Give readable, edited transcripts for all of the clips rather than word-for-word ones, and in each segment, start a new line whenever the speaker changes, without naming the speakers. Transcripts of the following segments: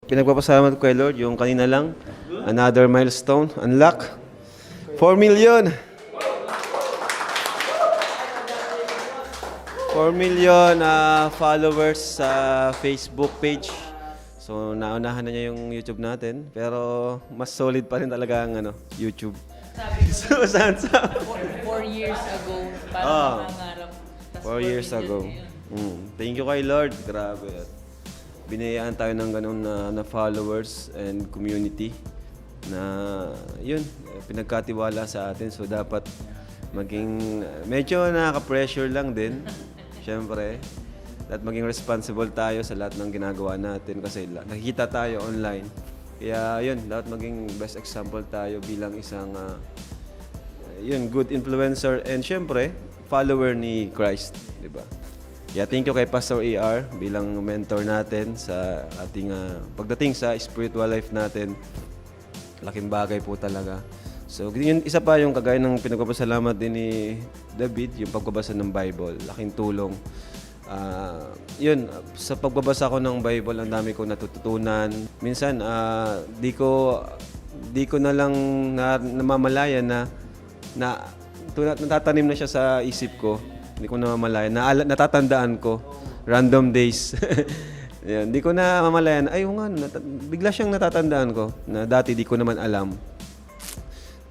Pinagpapasalamat ko kay Lord, yung kanina lang, another milestone, unlock, 4 million! 4 million followers sa Facebook page. So, naunahan na niya yung YouTube natin. Pero, mas solid pa rin talaga ang YouTube. So, saan sa?
4 years ago, parang nangangarap.
4 years ago. Thank you kay Lord. Grabe. Binayaan tayo ng ganun na followers and community na yun, pinagkatiwala sa atin. So, dapat maging medyo nakaka-pressure lang din. Siyempre, at maging responsible tayo sa lahat ng ginagawa natin kasi nakikita tayo online. Kaya yun, dapat maging best example tayo bilang isang good influencer and siyempre, follower ni Christ, di ba? Kaya thank you kay Pastor AR bilang mentor natin sa ating pagdating sa spiritual life natin. Laking bagay po talaga. So, yun, isa pa yung kagaya ng pinagpapasalamat din ni David, yung pagbabasa ng Bible. Laking tulong. Yun, sa pagbabasa ko ng Bible, ang dami kong natututunan. Minsan, di ko na lang namamalayan na natatanim na siya sa isip ko. Hindi ko namamalayan. Natatandaan ko. Random days. Yan, di ko na mamalayan. Ay, bigla siyang natatandaan ko na dati di ko naman alam.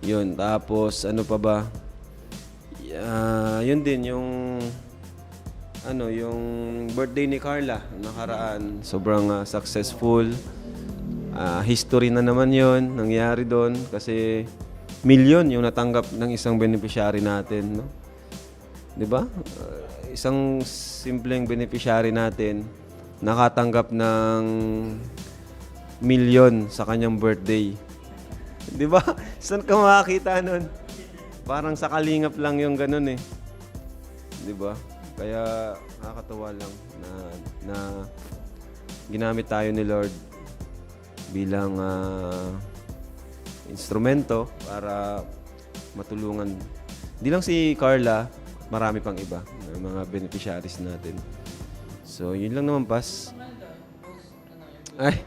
Yun, tapos ano pa ba? Yun din yung yung birthday ni Carla nakaraan. Sobrang successful. History na naman yun, nangyari doon kasi milyon yung natanggap ng isang beneficiary natin, no? 'Di ba? Isang simpleng beneficiary natin nakatanggap ng milyon sa kanyang birthday. Di ba? Saan ka makakita nun? Parang sa kalingap lang yung ganun eh. Di ba? Kaya nakakatuwa lang na ginamit tayo ni Lord bilang instrumento para matulungan. Di lang si Carla, marami pang iba na mga beneficiaries natin. So, yun lang naman, Pas. Ay.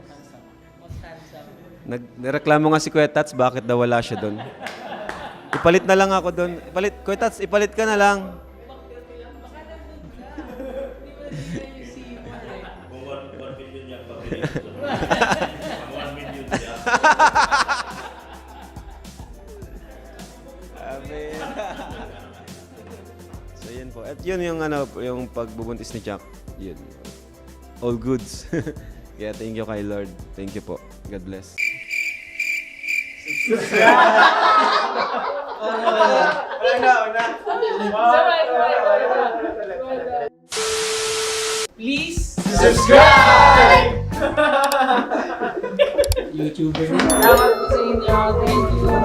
Nagreklamo nga si Kuya Tats, bakit daw wala siya doon. Ipalit na lang ako doon. Kuya Tats, ipalit ka na lang.
Kung 1 million niya pag-bilhin. 1 million siya.
So, yun po. At yun yung pagbubuntis ni Chuck. Yun. All goods. Kaya thank you kay Lord. Thank you po. God bless.
Please
Subscribe!
YouTuber. Salamat po sa inyo. Thank you.